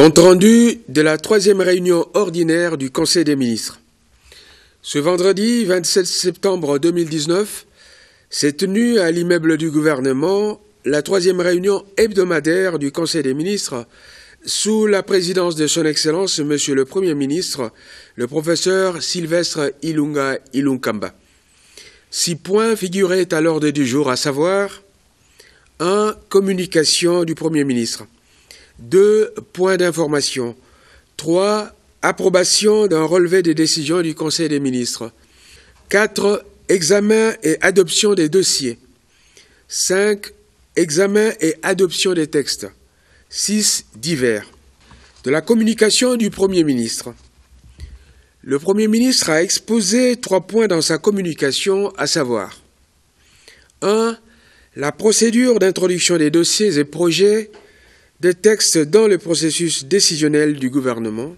Compte-rendu de la troisième réunion ordinaire du Conseil des ministres. Ce vendredi 27 septembre 2019 s'est tenue à l'immeuble du gouvernement la troisième réunion hebdomadaire du Conseil des ministres sous la présidence de son Excellence Monsieur le Premier ministre, le professeur Sylvestre Ilunga Ilunkamba. 6 points figuraient à l'ordre du jour, à savoir 1. Communication du Premier ministre. 2. Points d'information. 3. Approbation d'un relevé des décisions du Conseil des ministres. 4. Examen et adoption des dossiers. 5. Examen et adoption des textes. 6. Divers. De la communication du Premier ministre. Le Premier ministre a exposé 3 points dans sa communication, à savoir 1. La procédure d'introduction des dossiers et projets des textes dans le processus décisionnel du gouvernement,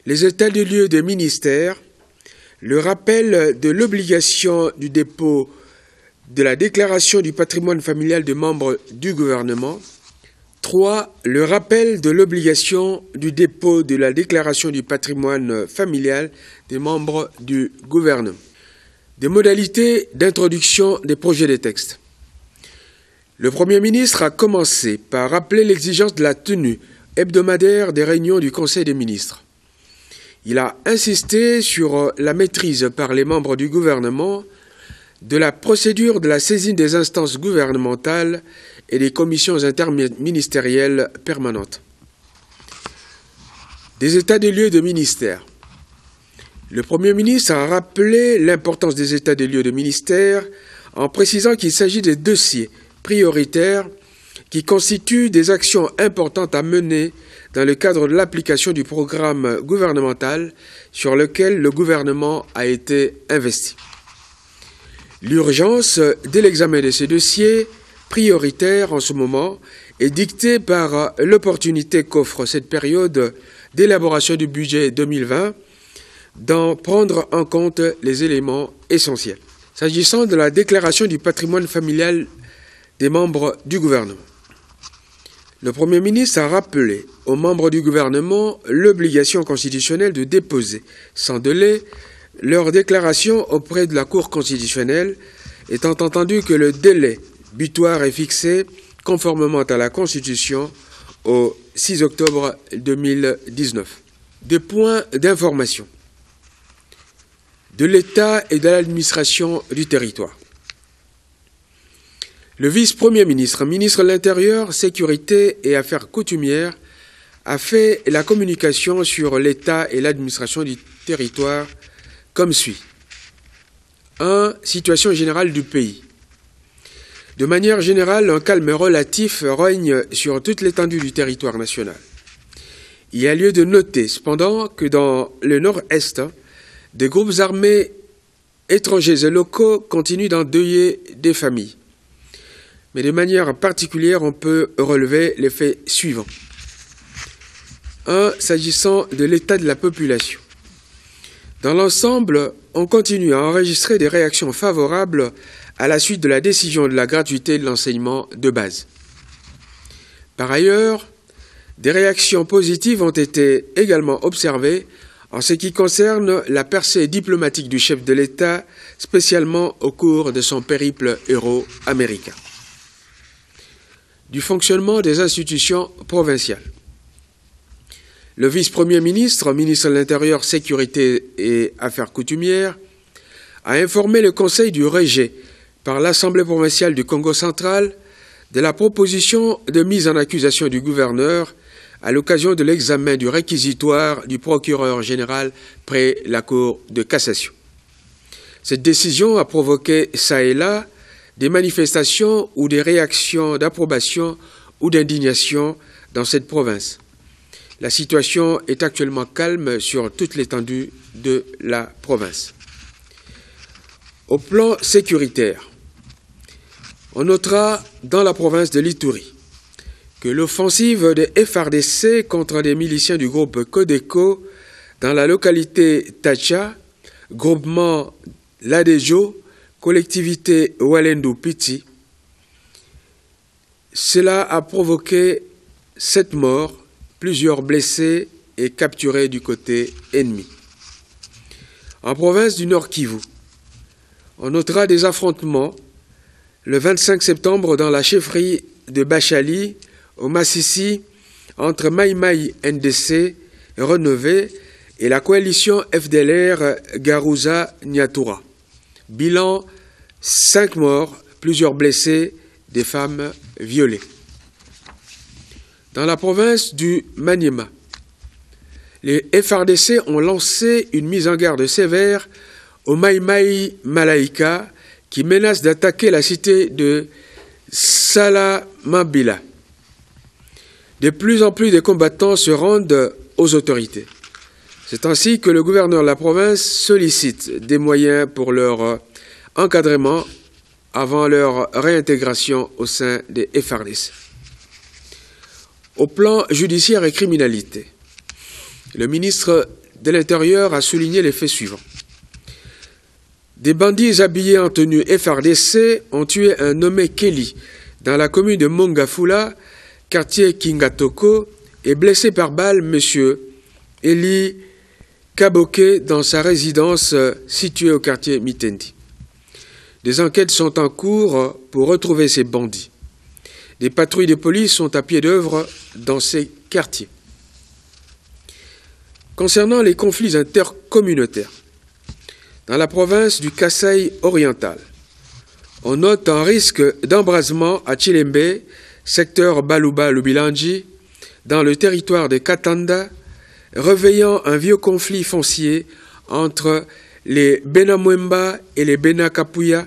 les états des lieux des ministères, le rappel de l'obligation du dépôt de la déclaration du patrimoine familial des membres du gouvernement. 3. Le rappel de l'obligation du dépôt de la déclaration du patrimoine familial des membres du gouvernement. Des modalités d'introduction des projets de textes. Le Premier ministre a commencé par rappeler l'exigence de la tenue hebdomadaire des réunions du Conseil des ministres. Il a insisté sur la maîtrise par les membres du gouvernement de la procédure de la saisine des instances gouvernementales et des commissions interministérielles permanentes. Des états des lieux de ministères. Le Premier ministre a rappelé l'importance des états des lieux de ministères en précisant qu'il s'agit des dossiers prioritaires qui constituent des actions importantes à mener dans le cadre de l'application du programme gouvernemental sur lequel le gouvernement a été investi. L'urgence de l'examen de ces dossiers prioritaires en ce moment est dictée par l'opportunité qu'offre cette période d'élaboration du budget 2020 d'en prendre en compte les éléments essentiels. S'agissant de la déclaration du patrimoine familial des membres du gouvernement. Le Premier ministre a rappelé aux membres du gouvernement l'obligation constitutionnelle de déposer sans délai leur déclaration auprès de la Cour constitutionnelle, étant entendu que le délai butoir est fixé conformément à la Constitution au 6 octobre 2019. Des points d'information de l'État et de l'administration du territoire. Le vice-premier ministre, ministre de l'Intérieur, Sécurité et Affaires coutumières, a fait la communication sur l'État et l'administration du territoire comme suit. 1. Situation générale du pays. De manière générale, un calme relatif règne sur toute l'étendue du territoire national. Il y a lieu de noter, cependant, que dans le nord-est, des groupes armés étrangers et locaux continuent d'endeuiller des familles. Mais de manière particulière, on peut relever les faits suivants. 1. S'agissant de l'état de la population. Dans l'ensemble, on continue à enregistrer des réactions favorables à la suite de la décision de la gratuité de l'enseignement de base. Par ailleurs, des réactions positives ont été également observées en ce qui concerne la percée diplomatique du chef de l'État, spécialement au cours de son périple euro-américain. Du fonctionnement des institutions provinciales. Le vice-premier ministre, ministre de l'Intérieur, Sécurité et Affaires coutumières, a informé le Conseil du rejet par l'Assemblée provinciale du Congo central de la proposition de mise en accusation du gouverneur à l'occasion de l'examen du réquisitoire du procureur général près la Cour de cassation. Cette décision a provoqué çà et là des manifestations ou des réactions d'approbation ou d'indignation dans cette province. La situation est actuellement calme sur toute l'étendue de la province. Au plan sécuritaire, on notera dans la province de l'Ituri que l'offensive des FARDC contre des miliciens du groupe Codeco dans la localité Tacha, groupement Ladejo, collectivité Walendu Piti, cela a provoqué 7 morts plusieurs blessés et capturés du côté ennemi. En province du Nord Kivu, on notera des affrontements le 25 septembre dans la chefferie de Bachali, au Massissi, entre Mai Mai NDC Renové et la coalition FDLR Garouza Nyatura. Bilan 5 morts, plusieurs blessés, des femmes violées. Dans la province du Maniema, les FRDC ont lancé une mise en garde sévère au Mai Mai Malaika qui menace d'attaquer la cité de Salamabila. De plus en plus de combattants se rendent aux autorités. C'est ainsi que le gouverneur de la province sollicite des moyens pour leur encadrement avant leur réintégration au sein des FRDC. Au plan judiciaire et criminalité, le ministre de l'Intérieur a souligné les faits suivants. Des bandits habillés en tenue FRDC ont tué un nommé Kelly dans la commune de Mongafula, quartier Kingatoko, et blessé par balle M. Eli Kaboke dans sa résidence située au quartier Mitendi. Des enquêtes sont en cours pour retrouver ces bandits. Des patrouilles de police sont à pied d'œuvre dans ces quartiers. Concernant les conflits intercommunautaires, dans la province du Kasaï oriental, on note un risque d'embrasement à Chilembe, secteur Baluba-Lubilanji, dans le territoire de Katanda, réveillant un vieux conflit foncier entre les Benamwemba et les Benakapuya,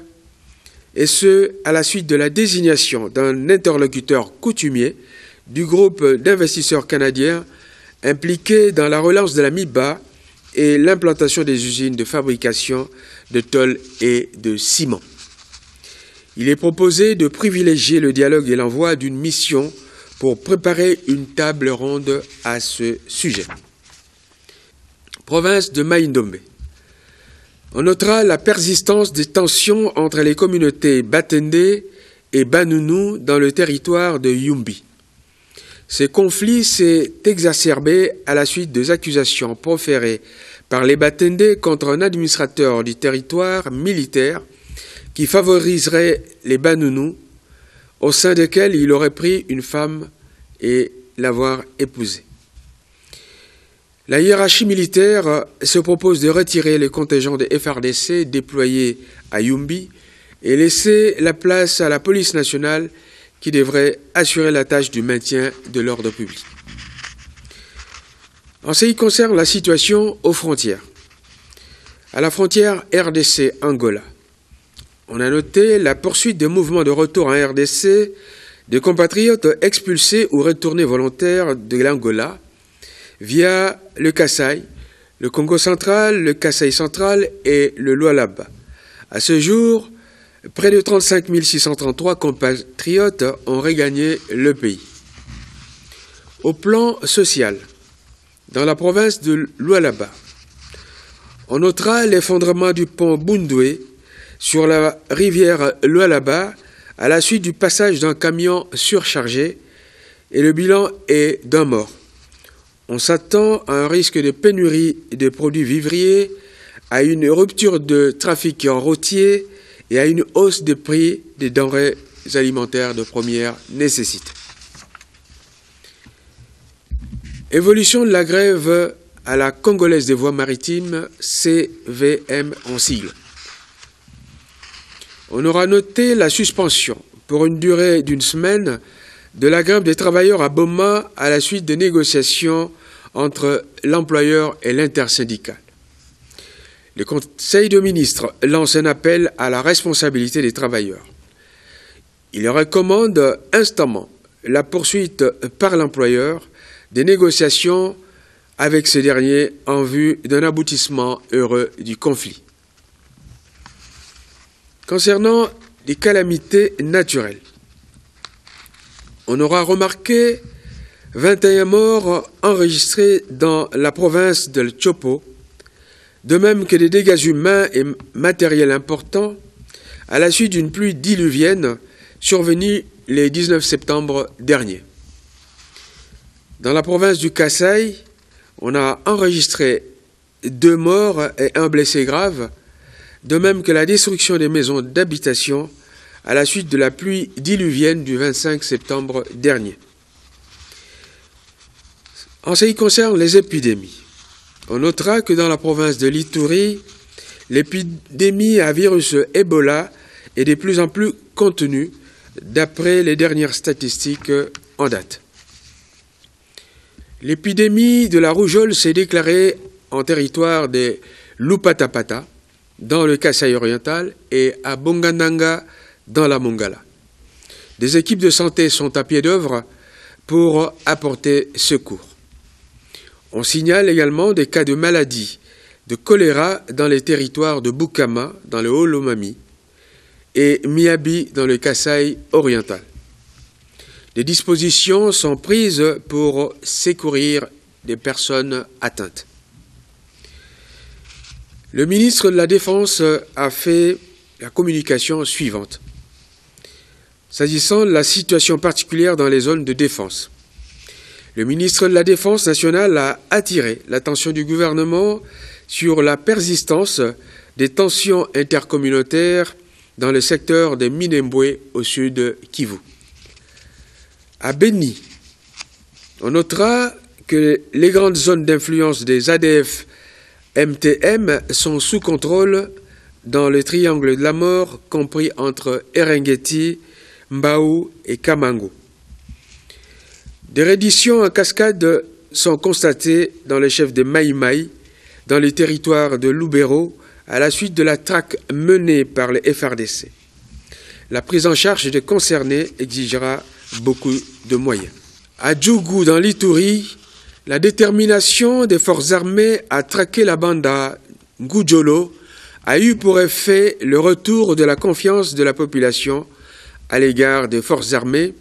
et ce, à la suite de la désignation d'un interlocuteur coutumier du groupe d'investisseurs canadiens impliqué dans la relance de la MIBA et l'implantation des usines de fabrication de tôle et de ciment. Il est proposé de privilégier le dialogue et l'envoi d'une mission pour préparer une table ronde à ce sujet. Province de Mai-Ndombe. On notera la persistance des tensions entre les communautés Batende et Banounou dans le territoire de Yumbi. Ce conflit s'est exacerbé à la suite des accusations proférées par les Batende contre un administrateur du territoire militaire qui favoriserait les Banounou, au sein desquels il aurait pris une femme et l'avoir épousée. La hiérarchie militaire se propose de retirer les contingents des FRDC déployés à Yumbi et laisser la place à la police nationale qui devrait assurer la tâche du maintien de l'ordre public. En ce qui concerne la situation aux frontières, à la frontière RDC-Angola, on a noté la poursuite des mouvements de retour en RDC de compatriotes expulsés ou retournés volontaires de l'Angola via le Kasaï, le Congo central, le Kasaï central et le Lualaba. À ce jour, près de 35 633 compatriotes ont regagné le pays. Au plan social, dans la province de Lualaba, on notera l'effondrement du pont Bundoué sur la rivière Lualaba à la suite du passage d'un camion surchargé et le bilan est d'un mort. On s'attend à un risque de pénurie de produits vivriers, à une rupture de trafic routier et à une hausse des prix des denrées alimentaires de première nécessité. Évolution de la grève à la Congolaise des voies maritimes, CVM en sigle. On aura noté la suspension pour une durée d'une semaine de la grève des travailleurs à Boma à la suite des négociations entre l'employeur et l'intersyndicale. Le Conseil de ministres lance un appel à la responsabilité des travailleurs. Il recommande instamment la poursuite par l'employeur des négociations avec ce dernier en vue d'un aboutissement heureux du conflit. Concernant les calamités naturelles, on aura remarqué 21 morts enregistrés dans la province de Chopo, de même que des dégâts humains et matériels importants à la suite d'une pluie diluvienne survenue le 19 septembre dernier. Dans la province du Kasaï, on a enregistré 2 morts et 1 blessé grave, de même que la destruction des maisons d'habitation à la suite de la pluie diluvienne du 25 septembre dernier. En ce qui concerne les épidémies, on notera que dans la province de l'Ituri, l'épidémie à virus Ebola est de plus en plus contenue, d'après les dernières statistiques en date. L'épidémie de la rougeole s'est déclarée en territoire des Lupatapata, dans le Kasaï oriental, et à Bongandanga, dans la Mongala. Des équipes de santé sont à pied d'œuvre pour apporter secours. On signale également des cas de maladie de choléra dans les territoires de Bukama, dans le Haut-Lomami, et Miabi, dans le Kasaï oriental. Des dispositions sont prises pour secourir des personnes atteintes. Le ministre de la Défense a fait la communication suivante. S'agissant de la situation particulière dans les zones de défense, le ministre de la Défense nationale a attiré l'attention du gouvernement sur la persistance des tensions intercommunautaires dans le secteur de Minembwe au sud Kivu. À Beni, on notera que les grandes zones d'influence des ADF MTM sont sous contrôle dans le triangle de la mort compris entre Eringeti, Mbao et Kamango. Des redditions en cascade sont constatées dans les chefs de Maïmaï, dans les territoires de Lubero, à la suite de la traque menée par les FRDC. La prise en charge des concernés exigera beaucoup de moyens. À Djougou, dans l'Ituri, la détermination des forces armées à traquer la bande à Ngujolo a eu pour effet le retour de la confiance de la population à l'égard des forces armées,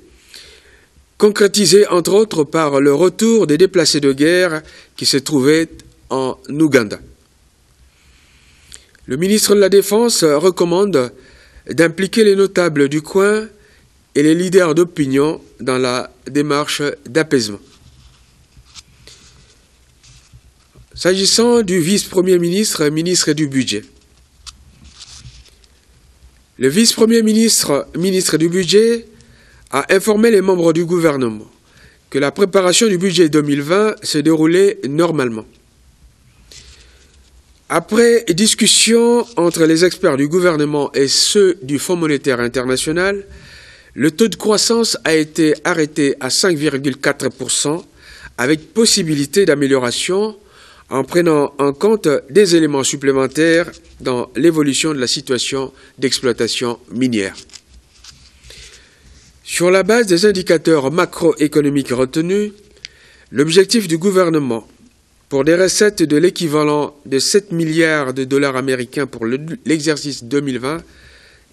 concrétisé entre autres par le retour des déplacés de guerre qui se trouvaient en Ouganda. Le ministre de la Défense recommande d'impliquer les notables du coin et les leaders d'opinion dans la démarche d'apaisement. S'agissant du vice-premier ministre, ministre du Budget, le vice-premier ministre, ministre du Budget, a informé les membres du gouvernement que la préparation du budget 2020 se déroulait normalement. Après discussion entre les experts du gouvernement et ceux du Fonds monétaire international, le taux de croissance a été arrêté à 5,4% avec possibilité d'amélioration en prenant en compte des éléments supplémentaires dans l'évolution de la situation d'exploitation minière. Sur la base des indicateurs macroéconomiques retenus, l'objectif du gouvernement pour des recettes de l'équivalent de 7 milliards de dollars américains pour l'exercice 2020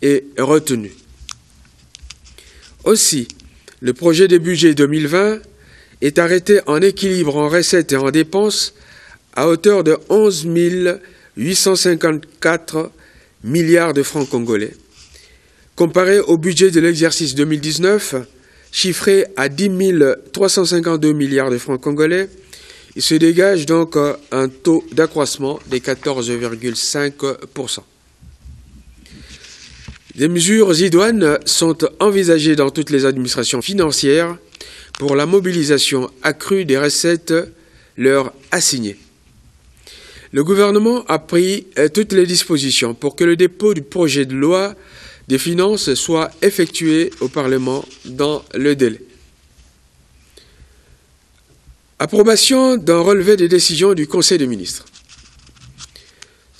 est retenu. Aussi, le projet de budget 2020 est arrêté en équilibre en recettes et en dépenses à hauteur de 11 854 milliards de francs congolais, comparé au budget de l'exercice 2019, chiffré à 10 352 milliards de francs congolais. Il se dégage donc un taux d'accroissement de 14,5%. Des mesures idoines sont envisagées dans toutes les administrations financières pour la mobilisation accrue des recettes leur assignées. Le gouvernement a pris toutes les dispositions pour que le dépôt du projet de loi des finances soit effectué au Parlement dans le délai. Approbation d'un relevé des décisions du Conseil des ministres.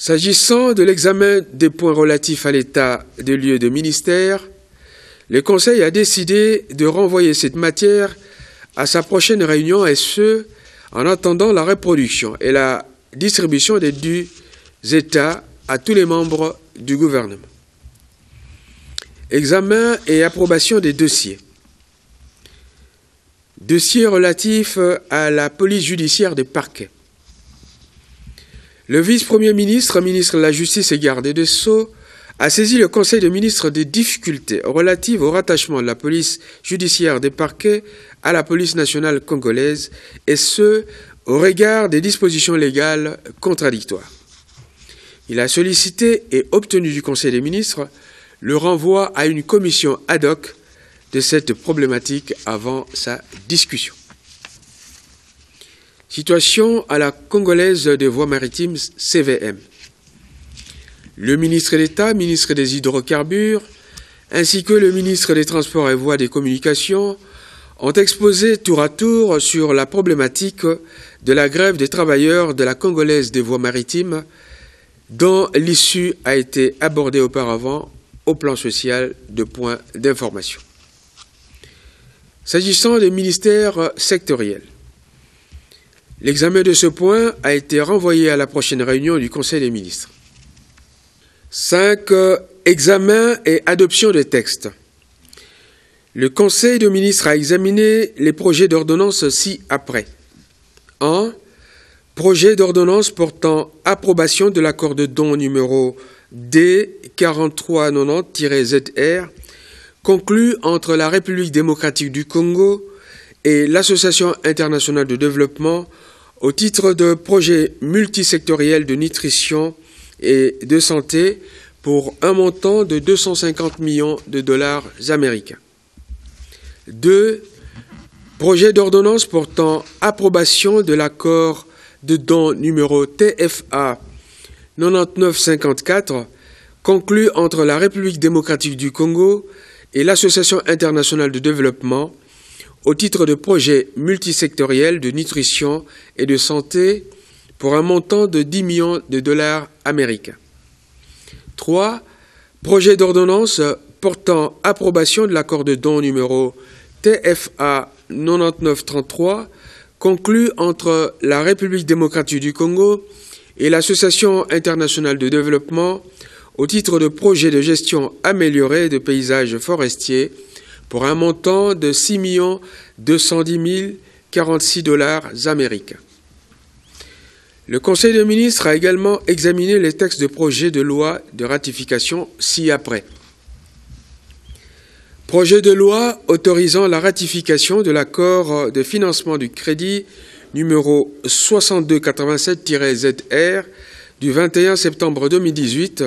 S'agissant de l'examen des points relatifs à l'état des lieux de ministère, le Conseil a décidé de renvoyer cette matière à sa prochaine réunion, et ce, en attendant la reproduction et la distribution des dus États à tous les membres du gouvernement. Examen et approbation des dossiers. Dossier relatif à la police judiciaire des parquets. Le vice-premier ministre, ministre de la Justice et garde des Sceaux, a saisi le Conseil des ministres des difficultés relatives au rattachement de la police judiciaire des parquets à la police nationale congolaise, et ce, au regard des dispositions légales contradictoires. Il a sollicité et obtenu du Conseil des ministres le renvoi à une commission ad hoc de cette problématique avant sa discussion. Situation à la Congolaise des voies maritimes CVM. Le ministre d'État, ministre des Hydrocarbures, ainsi que le ministre des Transports et Voies des Communications ont exposé tour à tour sur la problématique de la grève des travailleurs de la Congolaise des voies maritimes, dont l'issue a été abordée auparavant au plan social de points d'information. S'agissant des ministères sectoriels, l'examen de ce point a été renvoyé à la prochaine réunion du Conseil des ministres. 5. Examen et adoption des textes. Le Conseil des ministres a examiné les projets d'ordonnance ci-après. 1. Projet d'ordonnance portant approbation de l'accord de don numéro D4390-ZR conclu entre la République démocratique du Congo et l'Association internationale de développement au titre de projet multisectoriel de nutrition et de santé pour un montant de 250 millions de dollars américains. 2. Projet d'ordonnance portant approbation de l'accord de don numéro TFA 9954 conclu entre la République démocratique du Congo et l'Association internationale de développement au titre de projet multisectoriel de nutrition et de santé pour un montant de 10 millions de dollars américains. 3. Projet d'ordonnance portant approbation de l'accord de don numéro TFA 9933 conclu entre la République démocratique du Congo et l'Association internationale de développement au titre de projet de gestion améliorée de paysages forestiers pour un montant de 6 210 046 dollars américains. Le Conseil des ministres a également examiné les textes de projet de loi de ratification ci-après. Projet de loi autorisant la ratification de l'accord de financement du crédit numéro 6287-ZR du 21 septembre 2018,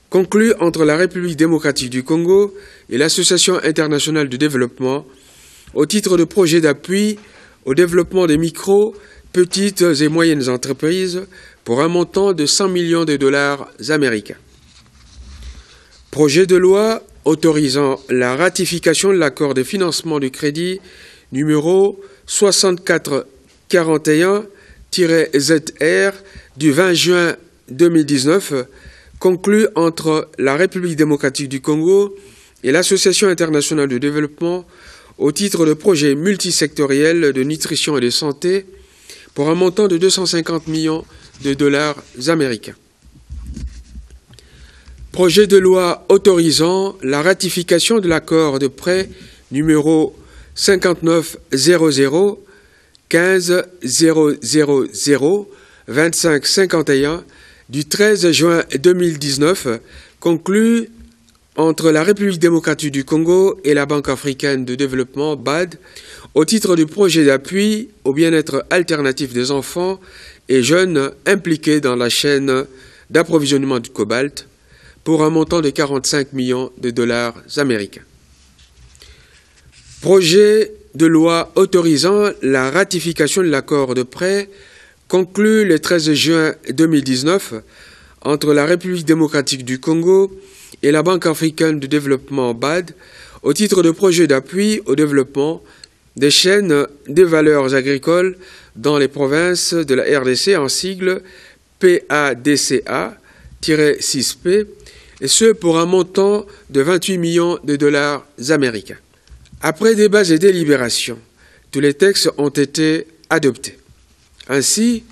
conclu entre la République démocratique du Congo et l'Association internationale de développement au titre de projet d'appui au développement des micro, petites et moyennes entreprises pour un montant de 100 millions de dollars américains. Projet de loi autorisant la ratification de l'accord de financement du crédit numéro 6441-ZR du 20 juin 2019, conclu entre la République démocratique du Congo et l'Association internationale de développement au titre de projet multisectoriel de nutrition et de santé pour un montant de 250 millions de dollars américains. Projet de loi autorisant la ratification de l'accord de prêt numéro 5900 15 000 25 51 du 13 juin 2019, conclu entre la République démocratique du Congo et la Banque africaine de développement, BAD, au titre du projet d'appui au bien-être alternatif des enfants et jeunes impliqués dans la chaîne d'approvisionnement du cobalt, pour un montant de 45 millions de dollars américains. Projet de loi autorisant la ratification de l'accord de prêt conclu le 13 juin 2019 entre la République démocratique du Congo et la Banque africaine de développement BAD au titre de projet d'appui au développement des chaînes des valeurs agricoles dans les provinces de la RDC en sigle PADCA-6P, et ce pour un montant de 28 millions de dollars américains. Après débats et délibérations, tous les textes ont été adoptés. Ainsi,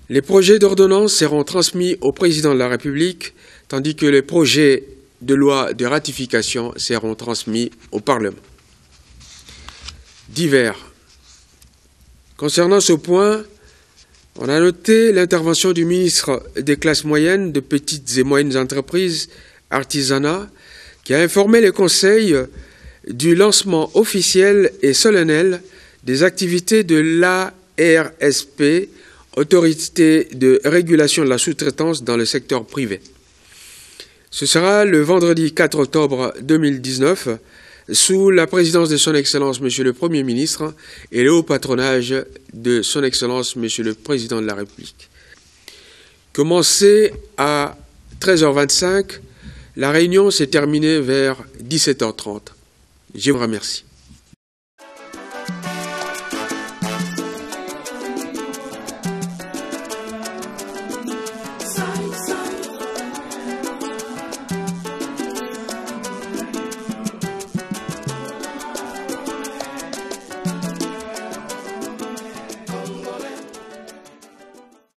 les projets d'ordonnance seront transmis au Président de la République, tandis que les projets de loi de ratification seront transmis au Parlement. Divers. Concernant ce point, on a noté l'intervention du ministre des classes moyennes, de petites et moyennes entreprises, Artisanat, qui a informé le Conseil du lancement officiel et solennel des activités de l'ARSP, Autorité de régulation de la sous-traitance dans le secteur privé. Ce sera le vendredi 4 octobre 2019, sous la présidence de Son Excellence Monsieur le Premier ministre et le haut patronage de Son Excellence Monsieur le Président de la République. Commencé à 13h25, la réunion s'est terminée vers 17h30. Je vous remercie.